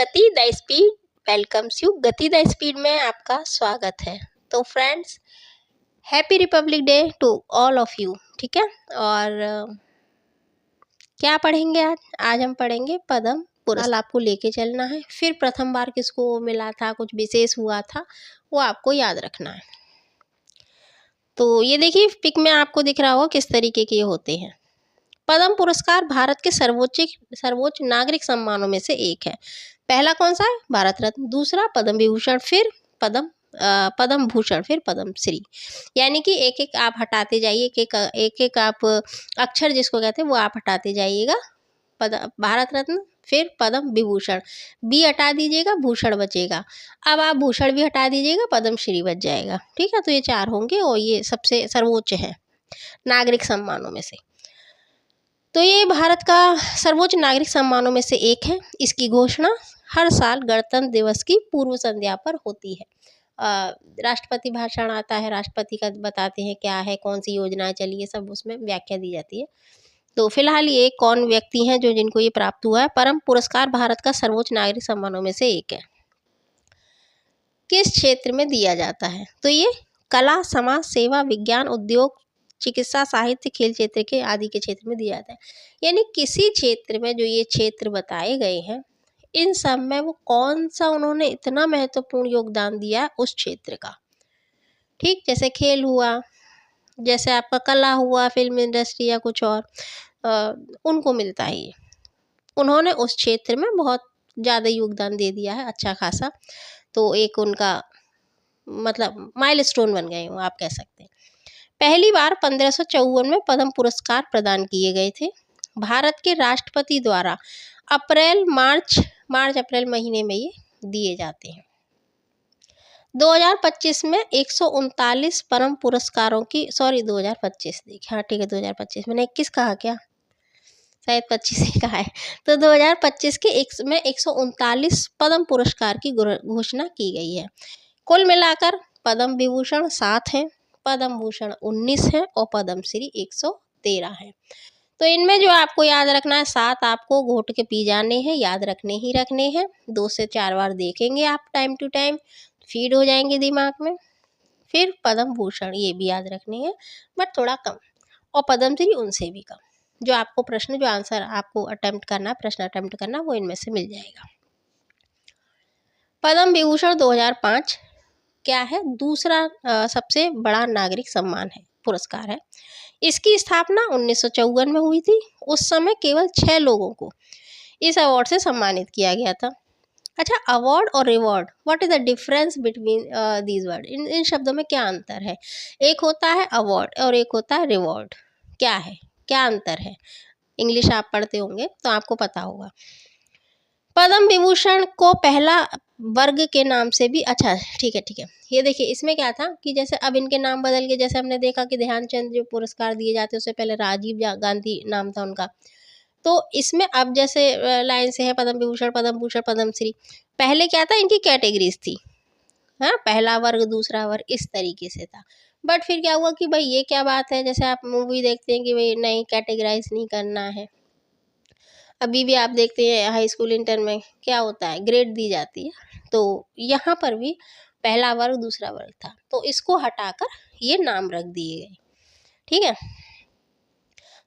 गति the speed welcomes you. Gati the speed में आपका स्वागत है। तो friends, happy republic day to all of you. ठीक है, और क्या पढ़ेंगे आज हम पढ़ेंगे पद्म पुरस्कार। आपको लेके चलना है, फिर प्रथम बार किसको मिला था, कुछ विशेष हुआ था, वो आपको याद रखना है। तो ये देखिए पिक में आपको दिख रहा होगा किस तरीके के होते हैं। पद्म पुरस्कार भारत के सर्वोच्च नागरिक सम्मानों में से एक है। पहला कौन सा है? भारत रत्न। दूसरा पद्म विभूषण, फिर पद्म भूषण, फिर पद्म श्री। यानी कि एक एक आप हटाते जाइए, एक एक आप अक्षर जिसको कहते हैं वो आप हटाते जाइएगा। भारत रत्न, फिर पद्म विभूषण, बी हटा दीजिएगा, भूषण बचेगा। अब आप भूषण भी हटा दीजिएगा, पद्म श्री बच जाएगा। ठीक है, तो ये 4 होंगे और ये सबसे सर्वोच्च है नागरिक सम्मानों में से। तो ये भारत का सर्वोच्च नागरिक सम्मानों में से एक है। इसकी घोषणा हर साल गणतंत्र दिवस की पूर्व संध्या पर होती है। राष्ट्रपति भाषण आता है, राष्ट्रपति का बताते हैं क्या है, कौन सी योजनाएं चली है, सब उसमें व्याख्या दी जाती है। तो फिलहाल ये कौन व्यक्ति हैं जिनको ये प्राप्त हुआ है? पद्म पुरस्कार भारत का सर्वोच्च नागरिक सम्मानों में से एक है। किस क्षेत्र में दिया जाता है? तो ये कला, समाज सेवा, विज्ञान, उद्योग, चिकित्सा, साहित्य, खेल क्षेत्र के आदि के क्षेत्र में दिया जाता है। यानी किसी क्षेत्र में जो ये क्षेत्र बताए गए हैं, इन सब में वो कौन सा उन्होंने इतना महत्वपूर्ण योगदान दिया उस क्षेत्र का। ठीक, जैसे खेल हुआ, जैसे आपका कला हुआ, फिल्म इंडस्ट्री या कुछ और, उनको मिलता है ये। उन्होंने उस क्षेत्र में बहुत ज़्यादा योगदान दे दिया है, अच्छा खासा। तो एक उनका मतलब माइलस्टोन बन गए हो आप कह सकते हैं। पहली बार 1554 में पद्म पुरस्कार प्रदान किए गए थे। भारत के राष्ट्रपति द्वारा मार्च अप्रैल महीने में ये दिए जाते हैं। 2025 में 139 पद्म पुरस्कारों की 2025 देखिए, हाँ ठीक है 2025, मैंने 21 कहा क्या? शायद 25 ही कहा है। तो 2025 के 139 पद्म पुरस्कार की घोषणा की गई है। कुल मिलाकर पद्म विभूषण 7 हैं, पद्म भूषण 19 है और पद्म श्री 113 है। तो इनमें जो आपको याद रखना है, 7 आपको घोट के पी जाने हैं, याद रखने ही रखने हैं। 2 से 4 बार देखेंगे आप, टाइम टू टाइम फीड हो जाएंगे दिमाग में। फिर पद्म भूषण ये भी याद रखने हैं, बट थोड़ा कम, और पद्म श्री उनसे भी कम। जो आपको प्रश्न, जो आंसर आपको प्रश्न अटेम्प्ट करना, वो इनमें से मिल जाएगा। पद्म विभूषण 2005 क्या है? दूसरा सबसे बड़ा नागरिक सम्मान है, पुरस्कार है। इसकी स्थापना 1954 में हुई थी। उस समय केवल 6 लोगों को इस अवार्ड से सम्मानित किया गया था। अच्छा, अवार्ड और reward, what is the difference between these word? इन शब्दों में क्या अंतर है? एक होता है अवार्ड और एक होता है रिवॉर्ड। क्या है, क्या अंतर है? इंग्लिश आप पढ़ते होंगे तो आपको पता होगा। पद्म विभूषण को पहला वर्ग के नाम से भी, अच्छा ठीक है, ये देखिए इसमें क्या था कि जैसे अब इनके नाम बदल के, जैसे हमने देखा कि ध्यानचंद जो पुरस्कार दिए जाते हैं उससे पहले राजीव गांधी नाम था उनका। तो इसमें अब जैसे लाइन से है पद्म विभूषण, पद्म भूषण, पद्म श्री। पहले क्या था, इनकी कैटेगरीज थी, हाँ, पहला वर्ग, दूसरा वर्ग, इस तरीके से था। बट फिर क्या हुआ कि भाई ये क्या बात है, जैसे आप मूवी देखते हैं कि भाई नहीं, कैटेगराइज नहीं करना है। अभी भी आप देखते हैं हाई स्कूल इंटर में क्या होता है, ग्रेड दी जाती है। तो यहाँ पर भी पहला वर्ग दूसरा वर्ग था, तो इसको हटाकर ये नाम रख दिए गए। ठीक है,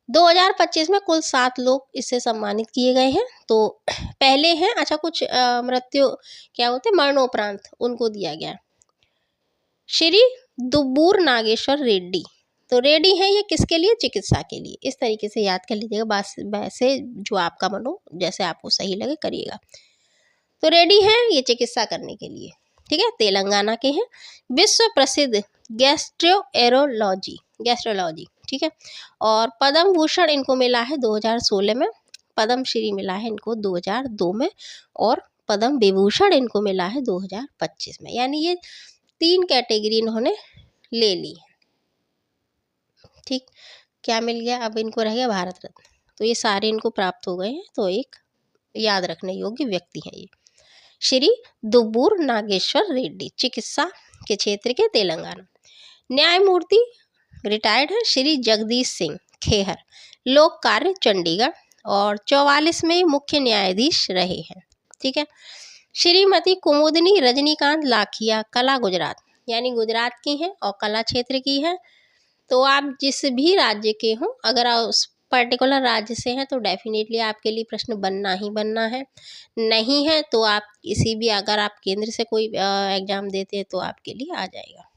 2025 में कुल 7 लोग इससे सम्मानित किए गए हैं। तो पहले हैं, अच्छा कुछ मृत्यु क्या होते, मरणोपरांत उनको दिया गया। श्री दुब्बूर नागेश्वर रेड्डी, तो रेड्डी है ये किसके लिए? चिकित्सा के लिए। इस तरीके से याद कर लीजिएगा, बस वैसे जो आपका मन हो, जैसे आपको सही लगे करिएगा। तो रेड्डी है ये चिकित्सा करने के लिए। ठीक है, तेलंगाना के हैं। विश्व प्रसिद्ध गैस्ट्रोएरोलॉजी, ठीक है। और पद्म भूषण इनको मिला है 2016 में, पद्म श्री मिला है इनको 2002 में, और पद्म विभूषण इनको मिला है 2025 में। यानी ये 3 कैटेगरी इन्होंने ले ली है। ठीक, क्या मिल गया? अब इनको रह गया भारत रत्न। तो ये सारे इनको प्राप्त हो गए हैं। तो एक याद रखने योग्य व्यक्ति है ये, श्री दुब्बूर नागेश्वर रेड्डी, चिकित्सा के क्षेत्र के, तेलंगाना। न्यायमूर्ति रिटायर्ड है श्री जगदीश सिंह खेहर, लोक कार्य चंडीगढ़, और 44 में मुख्य न्यायाधीश रहे हैं। ठीक है। श्रीमती कुमुदनी रजनीकांत लाखिया, कला गुजरात, यानी गुजरात की हैं और कला क्षेत्र की है। तो आप जिस भी राज्य के हों, अगर आप उस पर्टिकुलर राज्य से हैं तो डेफिनेटली आपके लिए प्रश्न बनना ही बनना है। नहीं है तो आप किसी भी, अगर आप केंद्र से कोई एग्जाम देते हैं तो आपके लिए आ जाएगा।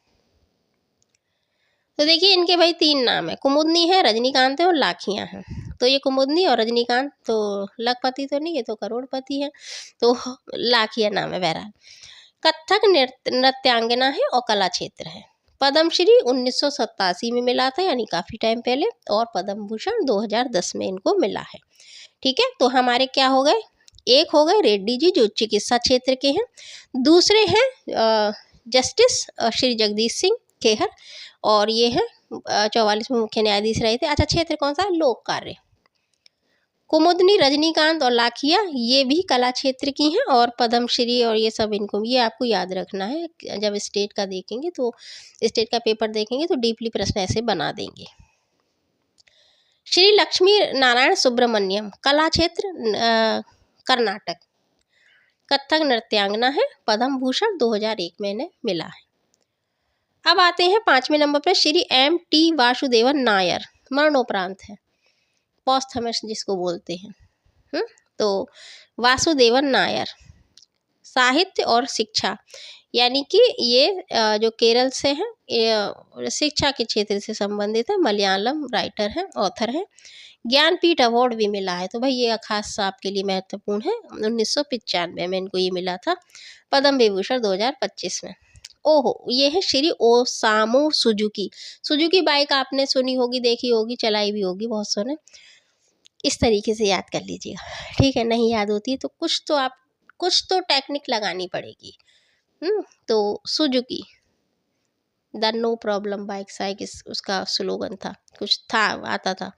तो देखिए इनके भाई 3 नाम है, कुमुदनी है, रजनीकांत है और लाखियाँ हैं। तो ये कुमुदनी और रजनीकांत तो लखपति तो नहीं, ये तो करोड़पति है, तो लाखिया नाम है। बहरहाल कथक नृत्यांगना है और कला क्षेत्र है। पद्मश्री 1987 में मिला था, यानी काफ़ी टाइम पहले, और पद्म भूषण 2010 में इनको मिला है। ठीक है, तो हमारे क्या हो गए, एक हो गए रेड्डी जी जो चिकित्सा क्षेत्र के हैं, दूसरे हैं जस्टिस श्री जगदीश सिंह खेहर, और ये हैं 44वें मुख्य न्यायाधीश रहे थे। अच्छा, क्षेत्र कौन सा है, लोक कार्य। कुमुदनी, रजनीकांत और लाखिया ये भी कला क्षेत्र की हैं, और पद्मश्री और ये सब, इनको ये आपको याद रखना है। जब स्टेट का देखेंगे तो, स्टेट का पेपर देखेंगे तो डीपली प्रश्न ऐसे बना देंगे। श्री लक्ष्मी नारायण सुब्रमण्यम, कला क्षेत्र कर्नाटक, कथक नृत्यांगना है, पद्म भूषण 2001 में इन्हें मिला है। अब आते हैं 5वें नंबर पर श्री M.T. वासुदेवन नायर, मरणोपरांत है, पॉस्थमस जिसको बोलते हैं। तो वासुदेवन नायर, साहित्य और शिक्षा, यानी कि ये जो केरल से हैं, ये शिक्षा के क्षेत्र से संबंधित है, मलयालम राइटर हैं, ऑथर हैं। ज्ञानपीठ अवार्ड भी मिला है, तो भाई ये खास आपके लिए महत्वपूर्ण है। 1995 में इनको ये मिला था, पद्म विभूषण 2025 में। ओहो, ये है Shri Osamu Suzuki. Suzuki bike आपने सुनी होगी, देखी होगी, चलाई भी होगी बहुत सौ ने। इस तरीके से याद कर लीजिएगा, ठीक है। नहीं याद होती है तो कुछ तो टेक्निक लगानी पड़ेगी। तो Suzuki the no problem bike cycle उसका स्लोगन था, कुछ था, आता था।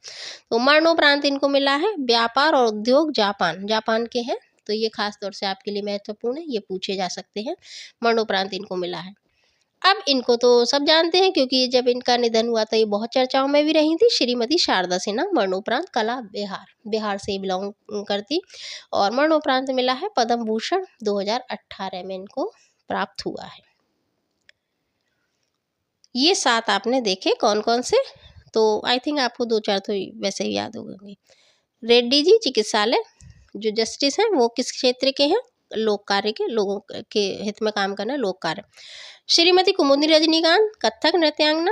तो मरणोपरांत इनको मिला है। व्यापार और उद्योग जापान के हैं, तो ये खास तौर से आपके लिए महत्वपूर्ण है, ये पूछे जा सकते हैं। मरणोपरांत इनको मिला है। अब इनको तो सब जानते हैं, क्योंकि जब इनका निधन हुआ था ये बहुत चर्चाओं में भी रही थी। श्रीमती शारदा सिन्हा, मरणोपरांत कला बिहार से बिलोंग करती, और मरणोपरांत मिला है पद्म भूषण 2018 में इनको प्राप्त हुआ है। ये 7 आपने देखे कौन कौन से, तो आई थिंक आपको 2-4 तो वैसे ही याद हो गए। रेड्डी जी चिकित्सालय, जो जस्टिस हैं वो किस क्षेत्र के हैं, लोक कार्य के, लोगों के हित में काम करना, लोक कार्य। श्रीमती कुमुदनी रजनीकांत, कथक नृत्यांगना।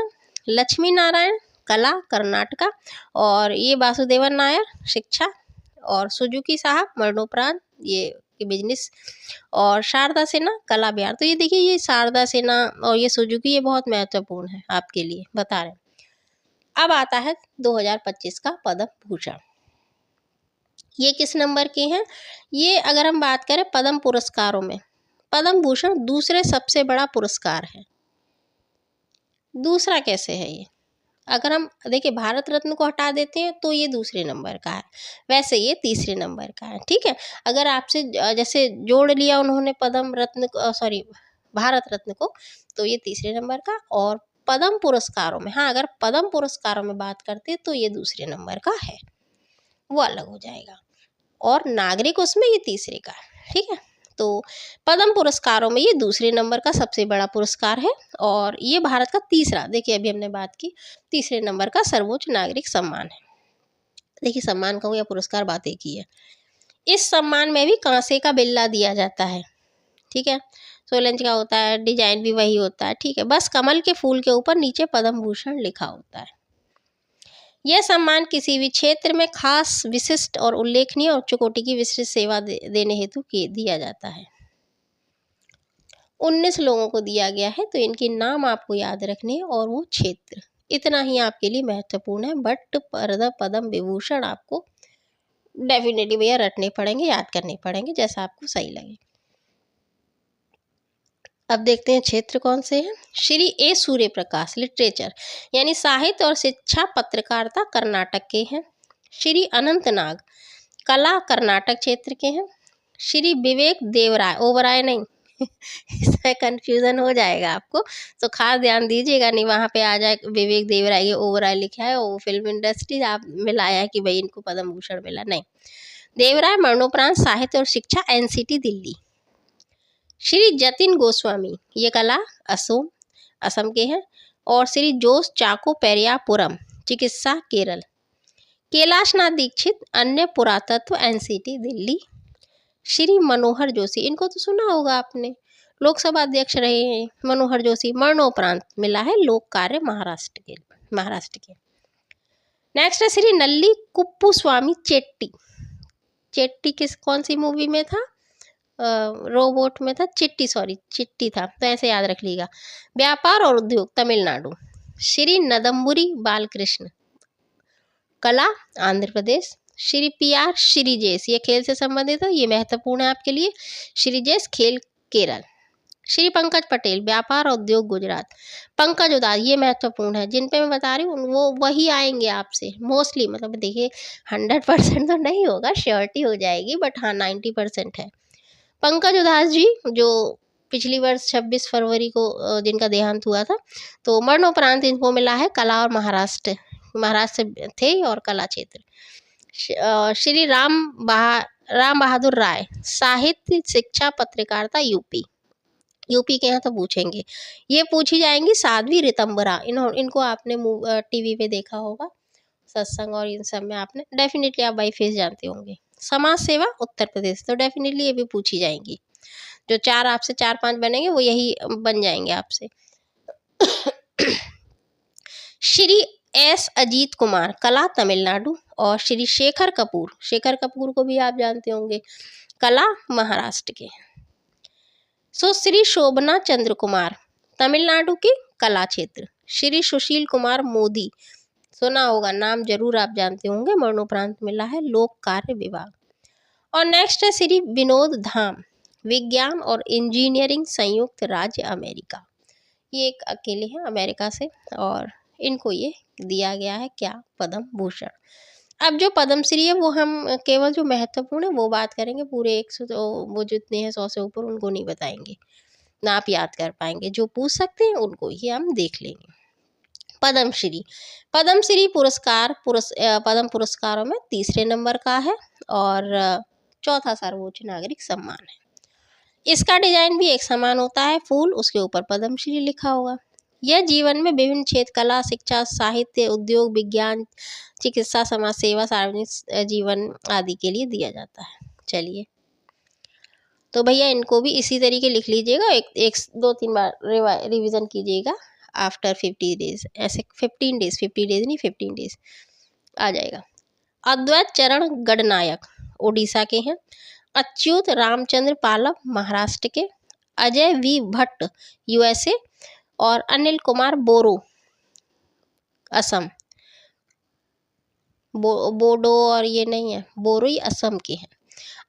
लक्ष्मी नारायण, कला कर्नाटका, और ये वासुदेवन नायर, शिक्षा, और सुजुकी साहब मरणोपरांत ये बिजनेस, और शारदा सिन्हा कला बिहार। तो ये देखिए, ये शारदा सिन्हा और ये सुजुकी ये बहुत महत्वपूर्ण है आपके लिए, बता रहे हैं। अब आता है 2025 का पद्म भूषण। ये किस नंबर के हैं, ये अगर हम बात करें पद्म पुरस्कारों में, पद्म भूषण दूसरे सबसे बड़ा पुरस्कार है। दूसरा कैसे है ये, अगर हम देखिए भारत रत्न को हटा देते हैं तो ये दूसरे नंबर का है, वैसे ये तीसरे नंबर का है। ठीक है, अगर आपसे जैसे जोड़ लिया उन्होंने पद्म रत्न सॉरी भारत रत्न को, तो ये तीसरे नंबर का। और पद्म पुरस्कारों में, हाँ अगर पद्म पुरस्कारों में बात करते हैं तो ये दूसरे नंबर का है, वो अलग हो जाएगा। और नागरिक उसमें ये तीसरे का है। ठीक है, तो पद्म पुरस्कारों में ये दूसरे नंबर का सबसे बड़ा पुरस्कार है, और ये भारत का तीसरा, देखिए अभी हमने बात की, तीसरे नंबर का सर्वोच्च नागरिक सम्मान है। देखिए सम्मान कहूँ या पुरस्कार, बात एक ही है। इस सम्मान में भी कांसे का बिल्ला दिया जाता है। ठीक है, 16 इंच का होता है, डिजाइन भी वही होता है। ठीक है, बस कमल के फूल के ऊपर नीचे पद्म भूषण लिखा होता है। यह सम्मान किसी भी क्षेत्र में खास, विशिष्ट और उल्लेखनीय और उच्च कोटि की विशिष्ट सेवा देने हेतु दिया जाता है। 19 लोगों को दिया गया है, तो इनके नाम आपको याद रखने हैं, और वो क्षेत्र, इतना ही आपके लिए महत्वपूर्ण है। बट पद्म विभूषण आपको डेफिनेटली भैया रटने पड़ेंगे, याद करने पड़ेंगे, जैसा आपको सही लगे। अब देखते हैं क्षेत्र कौन से हैं। श्री ए सूर्य प्रकाश, लिटरेचर यानी साहित्य और शिक्षा पत्रकारिता, कर्नाटक के हैं। श्री अनंत नाग, कला, कर्नाटक क्षेत्र के हैं। श्री विवेक देवराय, ओबराय नहीं इसमें कन्फ्यूज़न हो जाएगा आपको, तो खास ध्यान दीजिएगा, नहीं वहाँ पे आ जाए विवेक देवराय, ये ओबराय लिखा है, वो फिल्म इंडस्ट्री आप मिलाया है कि भाई इनको पद्म भूषण मिला, नहीं। देवराय मरणोपरांत साहित्य और शिक्षा एनसीटी दिल्ली। श्री जतिन गोस्वामी, ये कला असम के हैं। और श्री जोस चाको पेरियापुरम, चिकित्सा केरल। कैलाशनाथ दीक्षित, अन्य पुरातत्व एनसीटी दिल्ली। श्री मनोहर जोशी, इनको तो सुना होगा आपने, लोकसभा अध्यक्ष रहे हैं मनोहर जोशी, मरणोपरांत मिला है लोक कार्य महाराष्ट्र के। नेक्स्ट है श्री नल्ली कुप्पुस्वामी चेट्टी। चेट्टी कौन सी मूवी में था? रोबोट में था, चिट्टी था, तो ऐसे याद रख लीजिएगा। व्यापार और उद्योग तमिलनाडु। श्री नदम्बुरी बालकृष्ण, कला आंध्र प्रदेश। श्री PR श्रीजेश, ये खेल से संबंधित है, ये महत्वपूर्ण है आपके लिए। श्रीजेश खेल केरल। श्री पंकज पटेल, व्यापार और उद्योग गुजरात। पंकज उदास, ये महत्वपूर्ण है, जिन पे मैं बता रही हूँ वो वही आएंगे आपसे मोस्टली, मतलब देखिए 100% तो नहीं होगा, श्योरिटी हो जाएगी, बट हाँ 90% है। पंकज उदास जी जो पिछली वर्ष 26 फरवरी को जिनका देहांत हुआ था, तो मरणोपरांत इनको मिला है कला और महाराष्ट्र से थे और कला क्षेत्र। श्री राम बहादुर राय, साहित्य शिक्षा पत्रकारिता यूपी के यहाँ तो पूछेंगे, ये पूछी जाएंगी। साध्वी रितंबरा, इनको आपने टीवी पे देखा होगा, सत्संग और इन सब में आपने डेफिनेटली, आप बाई फेस जानते होंगे। समाज सेवा उत्तर प्रदेश, तो डेफिनेटली ये भी पूछी जाएंगी। जो आपसे 4-5 बनेंगे वो यही बन जाएंगे आपसे। श्री S अजीत कुमार, कला तमिलनाडु। और श्री शेखर कपूर को भी आप जानते होंगे, कला महाराष्ट्र के। श्री शोभना चंद्र कुमार, तमिलनाडु के कला क्षेत्र। श्री सुशील कुमार मोदी, सुना होगा नाम, जरूर आप जानते होंगे, मरणोपरांत मिला है लोक कार्य विभाग। और नेक्स्ट है श्री विनोद धाम, विज्ञान और इंजीनियरिंग संयुक्त राज्य अमेरिका। ये एक अकेले हैं अमेरिका से, और इनको ये दिया गया है क्या? पद्म भूषण। अब जो पद्मश्री है वो हम केवल जो महत्वपूर्ण है वो बात करेंगे, पूरे 100 वो जितने हैं 100 से ऊपर उनको नहीं बताएंगे, ना आप याद कर पाएंगे। जो पूछ सकते हैं उनको ही हम देख लेंगे। पद्मश्री पुरस्कार पद्म पुरस्कारों में तीसरे नंबर का है और चौथा सर्वोच्च नागरिक सम्मान है। इसका डिजाइन भी एक समान होता है, फूल, उसके ऊपर पद्मश्री लिखा होगा। यह जीवन में विभिन्न क्षेत्र, कला, शिक्षा, साहित्य, उद्योग, विज्ञान, चिकित्सा, समाज सेवा, सार्वजनिक जीवन आदि के लिए दिया जाता है। चलिए, तो भैया इनको भी इसी तरीके लिख लीजिएगा, एक 2-3 बार रिवीजन कीजिएगा। आफ्टर 50 डेज, ऐसे 15 डेज, 50 डेज नहीं 15 डेज आ जाएगा। अद्वैत चरण गणनायक, उड़ीसा के हैं। अच्युत रामचंद्र पालव, महाराष्ट्र के। Ajay V Bhatt, USA। और अनिल कुमार बोरो, असम। बोडो और ये नहीं है, बोरो ही असम के हैं।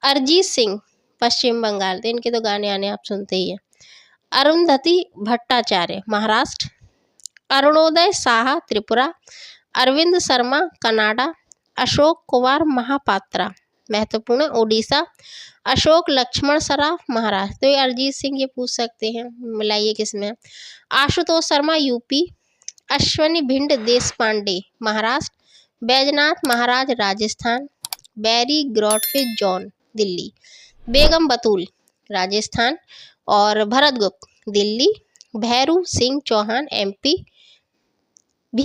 अरिजीत सिंह, पश्चिम बंगाल, तो इनके तो गाने आने आप सुनते ही हैं। अरुंधति भट्टाचार्य, महाराष्ट्र। अरुणोदय साहा, त्रिपुरा। अरविंद शर्मा, कनाडा। अशोक कुमार महापात्रा, महत्वपूर्ण, उड़ीसा। अशोक लक्ष्मण सराफ, महाराष्ट्र। तो ये अरिजीत सिंह ये पूछ सकते हैं, मिलाइए किसमें। आशुतोष शर्मा, UP। अश्वनी भिंड देश पांडे, महाराष्ट्र। बैजनाथ महाराज, राजस्थान। बैरी ग्रॉडफिश जॉन, दिल्ली। बेगम बतूल, राजस्थान। और भरत गुप्त, दिल्ली। भैरू सिंह चौहान, MP।